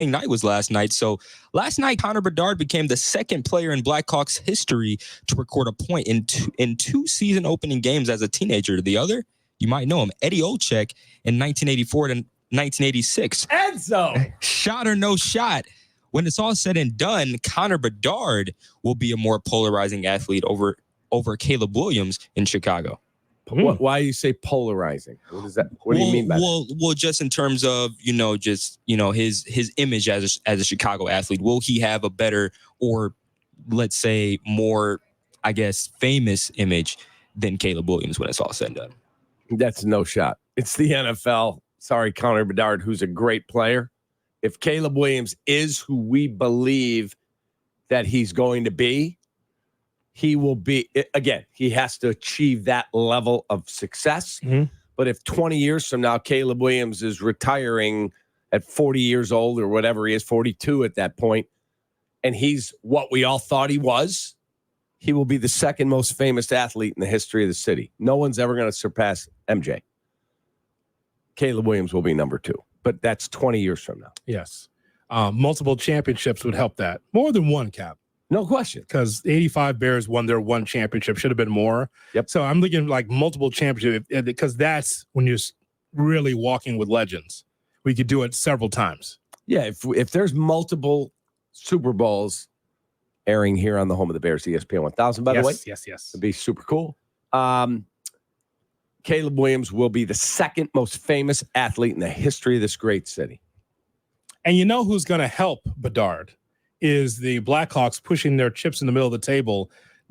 night was last night. So last night, Connor Bedard became the second player in Blackhawks history to record a point in two season opening games as a teenager. The other, you might know him, Eddie Olczyk in 1984 to 1986. Enzo! Shot or no shot. When it's all said and done, Connor Bedard will be a more polarizing athlete over Caleb Williams in Chicago. Why do you say polarizing? What is that? What do you mean by that? Well, just in terms of, his image as a Chicago athlete. Will he have a better, or let's say more, I guess, famous image than Caleb Williams when it's all said and done? That's no shot. It's the NFL. Sorry, Connor Bedard, who's a great player. If Caleb Williams is who we believe that he's going to be, he will be, again, he has to achieve that level of success. Mm-hmm. But if 20 years from now, Caleb Williams is retiring at 40 years old or whatever he is, 42 at that point, and he's what we all thought he was, he will be the second most famous athlete in the history of the city. No one's ever going to surpass MJ. Caleb Williams will be number 2, but that's 20 years from now. Yes. Multiple championships would help that. More than one, Cap. No question. Because 85 Bears won their one championship. Should have been more. Yep. So I'm looking like multiple championships because that's when you're really walking with legends. We could do it several times. Yeah, if there's multiple Super Bowls airing here on the home of the Bears, ESPN 1000, by the way. Yes. It'd be super cool. Caleb Williams will be the second most famous athlete in the history of this great city. And you know who's going to help Bedard is the Blackhawks pushing their chips in the middle of the table,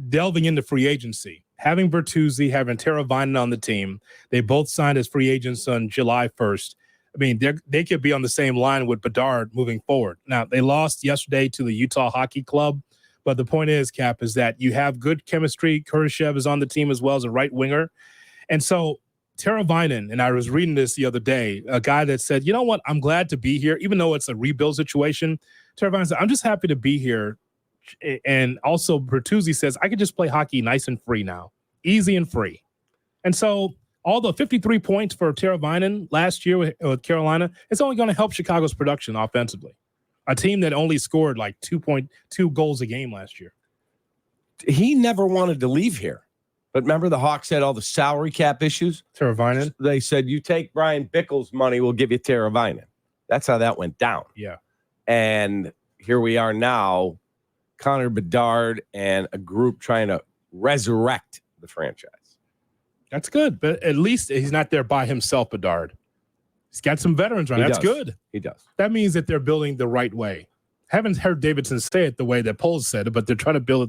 delving into free agency. Having Bertuzzi, having Teravainen on the team, they both signed as free agents on July 1st. I mean, they could be on the same line with Bedard moving forward. Now, they lost yesterday to the Utah Hockey Club, but the point is, Cap, is that you have good chemistry. Kurashev is on the team as well as a right winger. And so Teravainen, and I was reading this the other day, a guy that said, you know what, I'm glad to be here, even though it's a rebuild situation. Teravainen said, I'm just happy to be here. And also Bertuzzi says, I could just play hockey nice and free now, easy and free. And so all the 53 points for Teravainen last year with Carolina, it's only going to help Chicago's production offensively. A team that only scored like 2.2 goals a game last year. He never wanted to leave here. But remember the Hawks had all the salary cap issues? Teravainen? They said, you take Brian Bickle's money, we'll give you Teravainen. That's how that went down. Yeah. And here we are now, Connor Bedard and a group trying to resurrect the franchise. That's good. But at least he's not there by himself, Bedard. He's got some veterans around. That's good. He does. That means that they're building the right way. Haven't heard Davidson say it the way that Poles said it, but they're trying to build it